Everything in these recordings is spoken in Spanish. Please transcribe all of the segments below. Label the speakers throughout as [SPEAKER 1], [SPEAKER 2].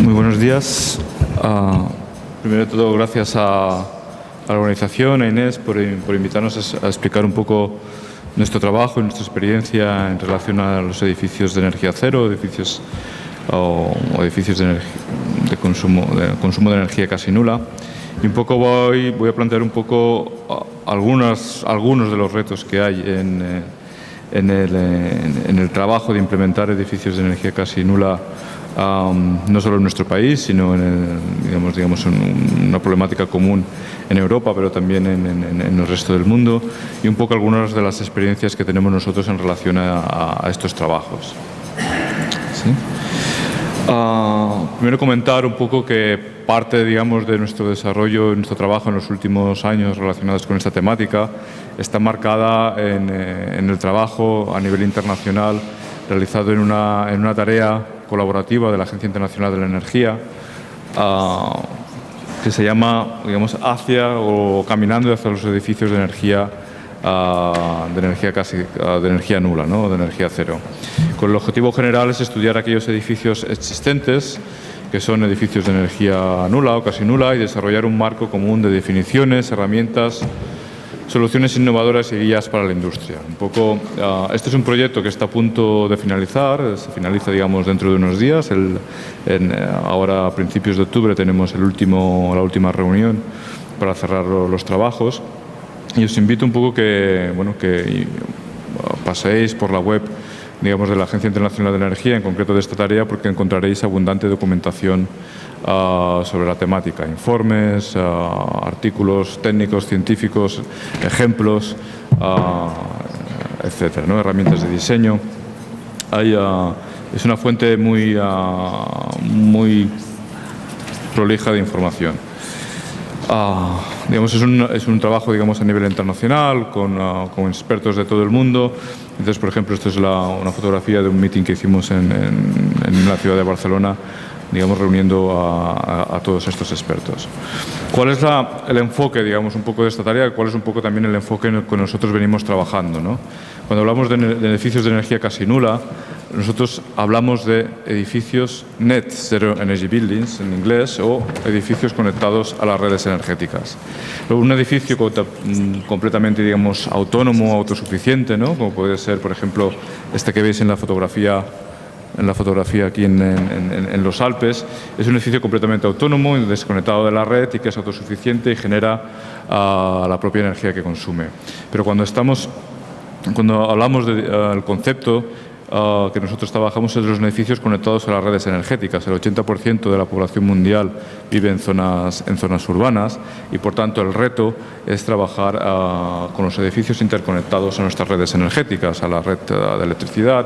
[SPEAKER 1] Muy buenos días. Primero de todo, gracias a la organización, a Inés, por invitarnos a explicar un poco nuestro trabajo y nuestra experiencia en relación a los edificios de energía cero, edificios de consumo de energía casi nula. Y un poco voy a plantear un poco algunos de los retos que hay en el trabajo de implementar edificios de energía casi nula, no solo en nuestro país, sino digamos una problemática común en Europa, pero también en el resto del mundo, y un poco algunas de las experiencias que tenemos nosotros en relación a estos trabajos. ¿Sí? Primero comentar un poco que parte, digamos, de nuestro desarrollo, nuestro trabajo en los últimos años relacionados con esta temática está marcada en el trabajo a nivel internacional realizado en una tarea colaborativa de la Agencia Internacional de la Energía, que se llama, digamos, caminando hacia los edificios de energía nula, ¿no? De energía cero. Con el objetivo general es estudiar aquellos edificios existentes que son edificios de energía nula o casi nula y desarrollar un marco común de definiciones, herramientas, soluciones innovadoras y guías para la industria. Un poco, este es un proyecto que está a punto de finalizar, se finaliza, digamos, dentro de unos días. Ahora, a principios de octubre, tenemos la última reunión para cerrar los trabajos. Y os invito un poco que paséis por la web, digamos, de la Agencia Internacional de la Energía, en concreto de esta tarea, porque encontraréis abundante documentación sobre la temática, informes, artículos técnicos, científicos, ejemplos, etcétera, ¿no? Herramientas de diseño. Es una fuente muy prolija de información. Digamos, es un trabajo, digamos, a nivel internacional, con expertos de todo el mundo. Entonces, por ejemplo, esto es una fotografía de un meeting que hicimos en la ciudad de Barcelona, digamos, reuniendo a todos estos expertos. ¿Cuál es el enfoque, digamos, un poco de esta tarea? ¿Cuál es un poco también el enfoque en el que nosotros venimos trabajando, ¿no? Cuando hablamos de edificios de energía casi nula, nosotros hablamos de edificios Net Zero Energy Buildings, en inglés, o edificios conectados a las redes energéticas. Un edificio completamente, digamos, autónomo, autosuficiente, ¿no? Como puede ser, por ejemplo, este que veis en la fotografía aquí en los Alpes, es un edificio completamente autónomo, desconectado de la red y que es autosuficiente y genera la propia energía que consume. Pero cuando hablamos del concepto que nosotros trabajamos es de los edificios conectados a las redes energéticas. El 80% de la población mundial vive en zonas urbanas y, por tanto, el reto es trabajar con los edificios interconectados a nuestras redes energéticas, a la red de electricidad,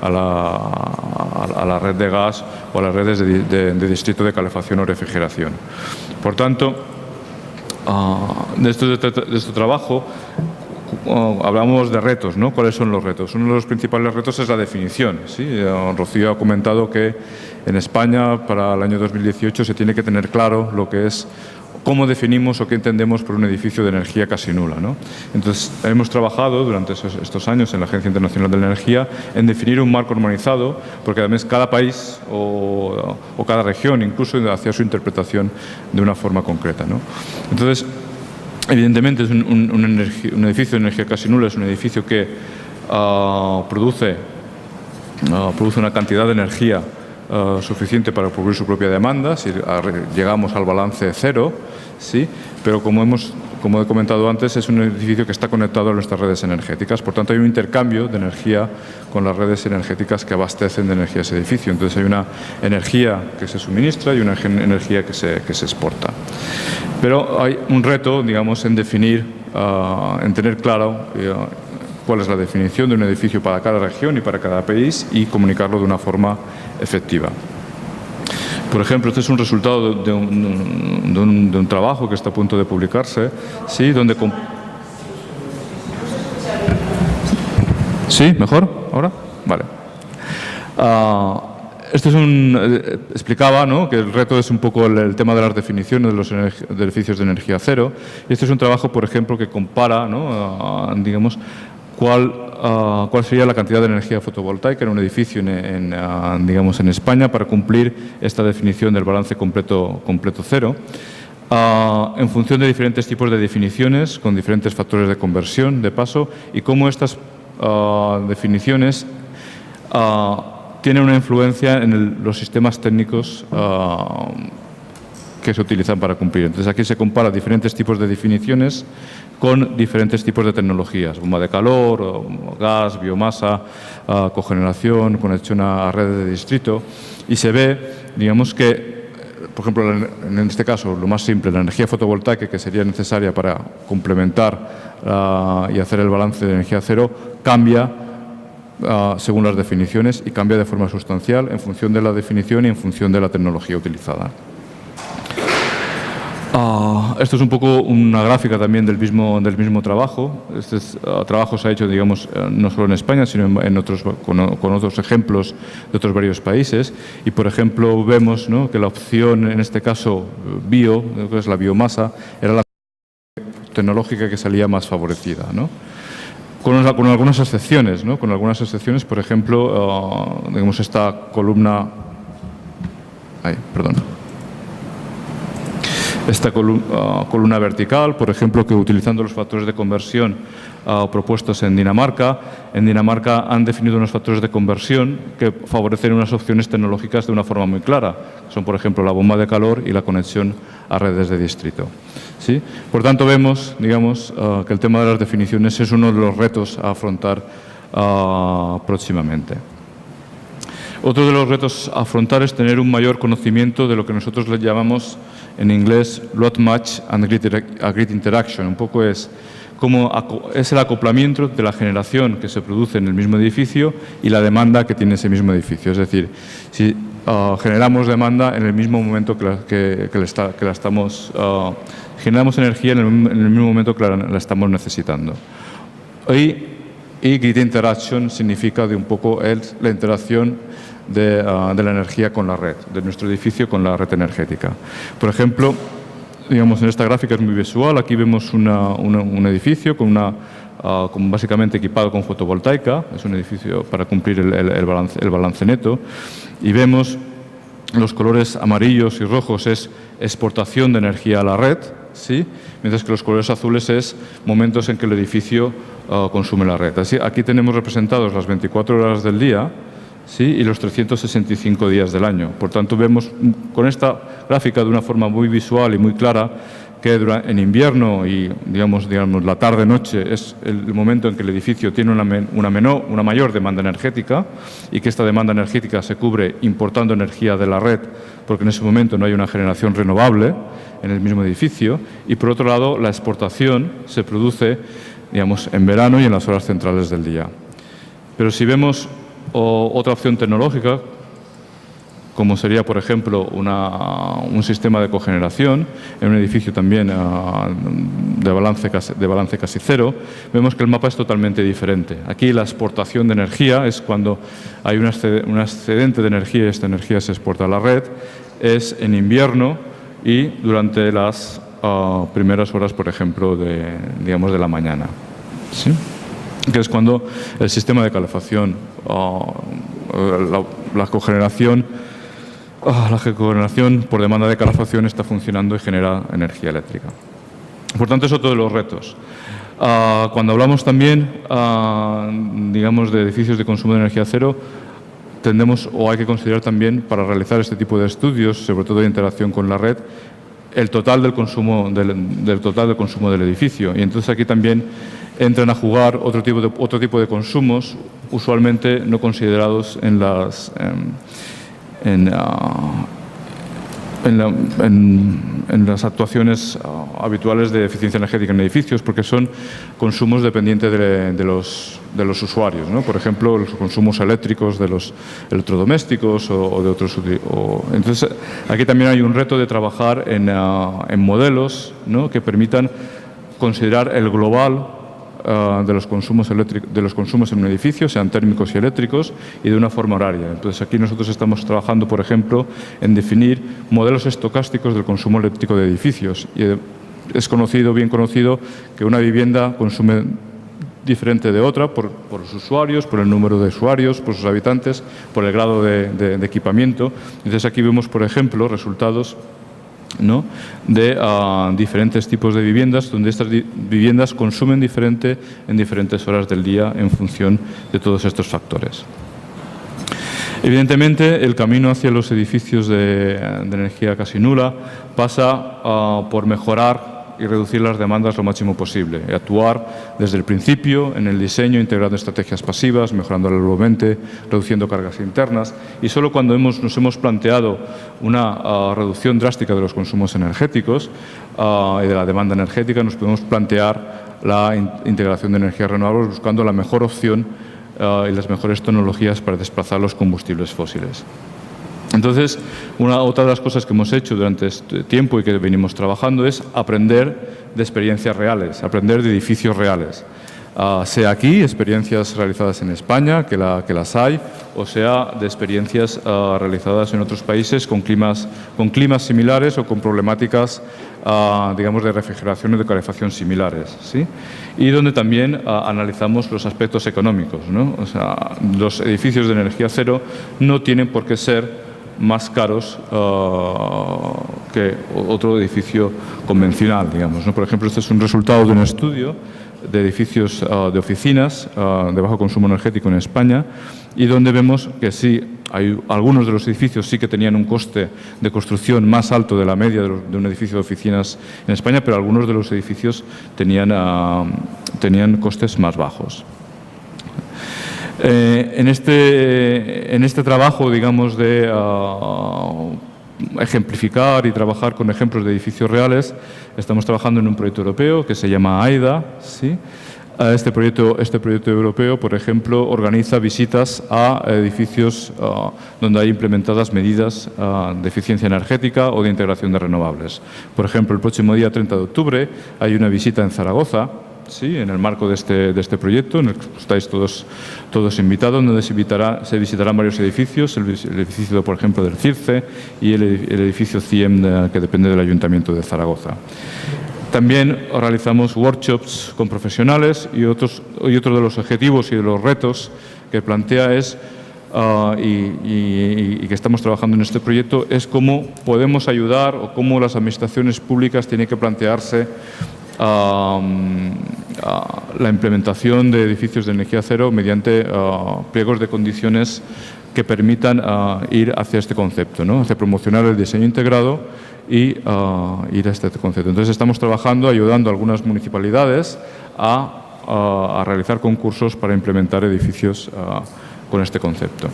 [SPEAKER 1] a la red de gas o a las redes de distrito de calefacción o refrigeración. Por tanto, de este trabajo hablamos de retos, ¿no? ¿Cuáles son los retos? Uno de los principales retos es la definición, ¿sí? Rocío ha comentado que en España para el año 2018 se tiene que tener claro lo que es, cómo definimos o qué entendemos por un edificio de energía casi nula, ¿no? Entonces, hemos trabajado durante estos años en la Agencia Internacional de la Energía en definir un marco armonizado, porque además cada país o cada región incluso hacía su interpretación de una forma concreta, ¿no? Entonces, evidentemente, es un edificio de energía casi nula, es un edificio que produce una cantidad de energía suficiente para cubrir su propia demanda, si llegamos al balance cero, ¿sí? Pero como he comentado antes, es un edificio que está conectado a nuestras redes energéticas. Por tanto, hay un intercambio de energía con las redes energéticas que abastecen de energía ese edificio. Entonces, hay una energía que se suministra y una energía que se exporta. Pero hay un reto, digamos, en definir, en tener claro cuál es la definición de un edificio para cada región y para cada país y comunicarlo de una forma efectiva. Por ejemplo, este es un resultado de un trabajo que está a punto de publicarse, ¿sí? ¿Sí? ¿Mejor? ¿Ahora? Vale. Esto explicaba, ¿no?, que el reto es un poco el tema de las definiciones de los edificios de energía cero. Y este es un trabajo, por ejemplo, que compara, ¿no?, digamos, cuál cuál sería la cantidad de energía fotovoltaica en un edificio digamos, en España para cumplir esta definición del balance completo cero. En función de diferentes tipos de definiciones, con diferentes factores de conversión, de paso, y cómo estas definiciones tienen una influencia en los sistemas técnicos que se utilizan para cumplir. Entonces, aquí se compara diferentes tipos de definiciones con diferentes tipos de tecnologías, bomba de calor, gas, biomasa, cogeneración, conexión a redes de distrito, y se ve, digamos que, por ejemplo, en este caso, lo más simple, la energía fotovoltaica que sería necesaria para complementar y hacer el balance de energía cero, cambia según las definiciones y cambia de forma sustancial en función de la definición y en función de la tecnología utilizada. Esto es un poco una gráfica también del mismo trabajo. Este trabajo se ha hecho, digamos, no solo en España, sino con otros ejemplos de otros varios países. Y, por ejemplo, vemos, ¿no?, que la opción, en este caso, que es la biomasa, era la tecnológica que salía más favorecida, ¿no? Con algunas excepciones, ¿no? Con algunas excepciones, por ejemplo, digamos, esta columna... Esta columna vertical, por ejemplo, que utilizando los factores de conversión propuestos en Dinamarca han definido unos factores de conversión que favorecen unas opciones tecnológicas de una forma muy clara. Son, por ejemplo, la bomba de calor y la conexión a redes de distrito. ¿Sí? Por tanto, vemos, digamos, que el tema de las definiciones es uno de los retos a afrontar próximamente. Otro de los retos a afrontar es tener un mayor conocimiento de lo que nosotros le llamamos en inglés load match and grid interaction. Un poco es el acoplamiento de la generación que se produce en el mismo edificio y la demanda que tiene ese mismo edificio. Es decir, si generamos demanda en el mismo momento generamos energía en el mismo momento que la estamos necesitando. Y grid interaction significa un poco la interacción de la energía con la red, de nuestro edificio con la red energética. Por ejemplo, digamos, en esta gráfica es muy visual. Aquí vemos un edificio básicamente equipado con fotovoltaica. Es un edificio para cumplir el balance neto. Y vemos los colores amarillos y rojos es exportación de energía a la red, ¿sí?, mientras que los colores azules es momentos en que el edificio consume la red. Así, aquí tenemos representados las 24 horas del día, ¿sí?, y los 365 días del año. Por tanto, vemos con esta gráfica de una forma muy visual y muy clara que en invierno y digamos la tarde-noche es el momento en que el edificio tiene una mayor demanda energética y que esta demanda energética se cubre importando energía de la red, porque en ese momento no hay una generación renovable en el mismo edificio. Y por otro lado, la exportación se produce, digamos, en verano y en las horas centrales del día. Pero si vemos otra opción tecnológica, como sería, por ejemplo, un sistema de cogeneración en un edificio también de balance casi cero, vemos que el mapa es totalmente diferente. Aquí la exportación de energía es cuando hay un excedente de energía y esta energía se exporta a la red, es en invierno y durante las primeras horas, por ejemplo, de la mañana, ¿sí?, que es cuando el sistema de calefacción, la cogeneración por demanda de calefacción está funcionando y genera energía eléctrica. Por tanto, es otro de los retos. Cuando hablamos también, digamos, de edificios de consumo de energía cero, hay que considerar también, para realizar este tipo de estudios, sobre todo de interacción con la red, el total del consumo del edificio. Y entonces aquí también entran a jugar otro tipo de consumos, usualmente no considerados en las actuaciones habituales de eficiencia energética en edificios, porque son consumos dependientes de los usuarios, ¿no? Por ejemplo, los consumos eléctricos de los electrodomésticos o de otros. Entonces, aquí también hay un reto de trabajar en modelos, ¿no?, que permitan considerar el global de los consumos en un edificio, sean térmicos y eléctricos, y de una forma horaria. Entonces, aquí nosotros estamos trabajando, por ejemplo, en definir modelos estocásticos del consumo eléctrico de edificios. Y es bien conocido que una vivienda consume diferente de otra por los usuarios, por el número de usuarios, por sus habitantes, por el grado de equipamiento. Entonces aquí vemos, por ejemplo, resultados, ¿no?, de diferentes tipos de viviendas, donde estas viviendas consumen diferente en diferentes horas del día en función de todos estos factores. Evidentemente, el camino hacia los edificios de energía casi nula pasa por mejorar y reducir las demandas lo máximo posible, y actuar desde el principio en el diseño, integrando estrategias pasivas, mejorando el envolvente, reduciendo cargas internas, y solo cuando nos hemos planteado una reducción drástica de los consumos energéticos y de la demanda energética, nos podemos plantear la integración de energías renovables buscando la mejor opción y las mejores tecnologías para desplazar los combustibles fósiles. Entonces, otra de las cosas que hemos hecho durante este tiempo y que venimos trabajando es aprender de experiencias reales, aprender de edificios reales. Sea aquí, experiencias realizadas en España, que las hay, o sea de experiencias realizadas en otros países con climas similares o con problemáticas, digamos, de refrigeración y de calefacción similares, ¿sí? Y donde también analizamos los aspectos económicos, ¿no? O sea, los edificios de energía cero no tienen por qué ser más caros que otro edificio convencional, digamos, ¿no? Por ejemplo, este es un resultado de un estudio de edificios de oficinas de bajo consumo energético en España, y donde vemos que sí, algunos de los edificios sí que tenían un coste de construcción más alto de la media de un edificio de oficinas en España, pero algunos de los edificios tenían costes más bajos. En este trabajo, digamos, de ejemplificar y trabajar con ejemplos de edificios reales, estamos trabajando en un proyecto europeo que se llama AIDA, ¿sí? Este proyecto europeo, por ejemplo, organiza visitas a edificios donde hay implementadas medidas de eficiencia energética o de integración de renovables. Por ejemplo, el próximo día 30 de octubre hay una visita en Zaragoza, sí, en el marco de este proyecto, en el que estáis todos invitados, donde se visitarán varios edificios, el edificio, por ejemplo, del CIRCE y el edificio CIEM, que depende del Ayuntamiento de Zaragoza. También realizamos workshops con profesionales y otro de los objetivos y de los retos que plantea es, y que estamos trabajando en este proyecto, es cómo podemos ayudar o cómo las administraciones públicas tienen que plantearse la implementación de edificios de energía cero mediante pliegos de condiciones que permitan ir hacia este concepto, ¿no? Hacia promocionar el diseño integrado y ir a este concepto. Entonces estamos trabajando, ayudando a algunas municipalidades a realizar concursos para implementar edificios con este concepto.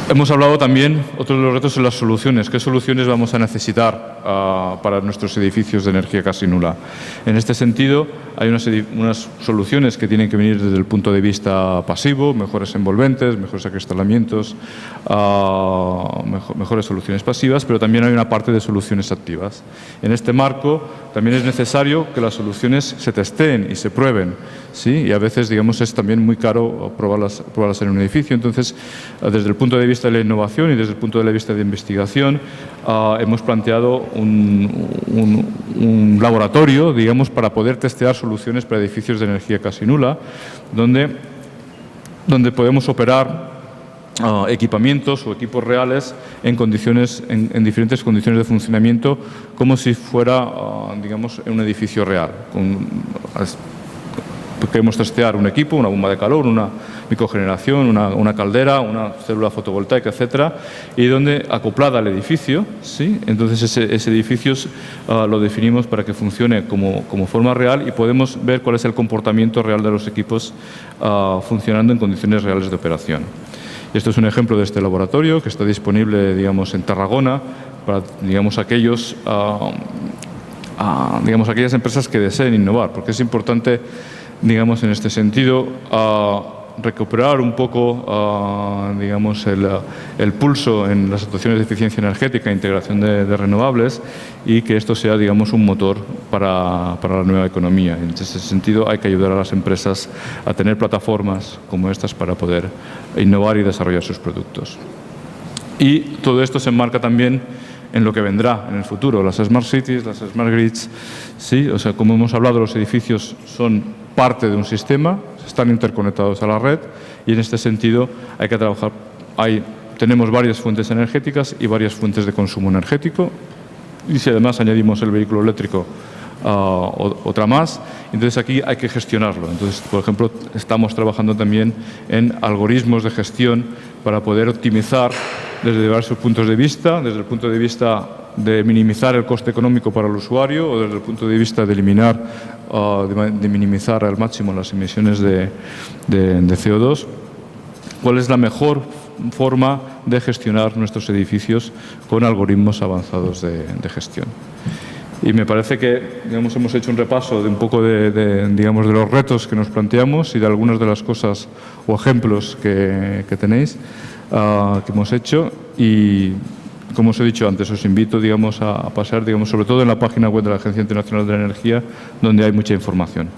[SPEAKER 1] Hemos hablado también, otro de los retos son las soluciones. ¿Qué soluciones vamos a necesitar para nuestros edificios de energía casi nula? En este sentido, hay unas soluciones que tienen que venir desde el punto de vista pasivo, mejores envolventes, mejores acristalamientos, mejores soluciones pasivas, pero también hay una parte de soluciones activas. En este marco, también es necesario que las soluciones se testeen y se prueben, ¿sí? Y a veces, digamos, es también muy caro probarlas en un edificio. Entonces, desde el punto de vista de la innovación y desde el punto de vista de investigación, hemos planteado un laboratorio, digamos, para poder testear soluciones para edificios de energía casi nula, donde podemos operar equipamientos o equipos reales en diferentes condiciones de funcionamiento, como si fuera, digamos, un edificio real. Queremos testear un equipo, una bomba de calor, una microgeneración, una caldera, una célula fotovoltaica, etcétera, y donde, acoplada al edificio, ¿sí? Entonces ese edificio lo definimos para que funcione como forma real y podemos ver cuál es el comportamiento real de los equipos funcionando en condiciones reales de operación. Y esto es un ejemplo de este laboratorio que está disponible, digamos, en Tarragona para, digamos, aquellas empresas que deseen innovar, porque es importante, digamos, en este sentido, recuperar un poco, digamos, el pulso en las situaciones de eficiencia energética e integración de renovables, y que esto sea, digamos, un motor para la nueva economía. En ese sentido, hay que ayudar a las empresas a tener plataformas como estas para poder innovar y desarrollar sus productos. Y todo esto se enmarca también en lo que vendrá en el futuro, las Smart Cities, las Smart Grids, ¿sí? O sea, como hemos hablado, los edificios son parte de un sistema, están interconectados a la red y en este sentido hay que trabajar. Tenemos varias fuentes energéticas y varias fuentes de consumo energético y si además añadimos el vehículo eléctrico, otra más, entonces aquí hay que gestionarlo. Entonces, por ejemplo, estamos trabajando también en algoritmos de gestión para poder optimizar desde diversos puntos de vista, desde el punto de vista de minimizar el coste económico para el usuario o desde el punto de vista de eliminar, de minimizar al máximo las emisiones de CO2. ¿Cuál es la mejor forma de gestionar nuestros edificios con algoritmos avanzados de gestión? Y me parece que digamos, hemos hecho un repaso de un poco digamos, de los retos que nos planteamos y de algunas de las cosas o ejemplos que tenéis, que hemos hecho. Y, como os he dicho antes, os invito digamos, a pasar, digamos, sobre todo en la página web de la Agencia Internacional de la Energía, donde hay mucha información.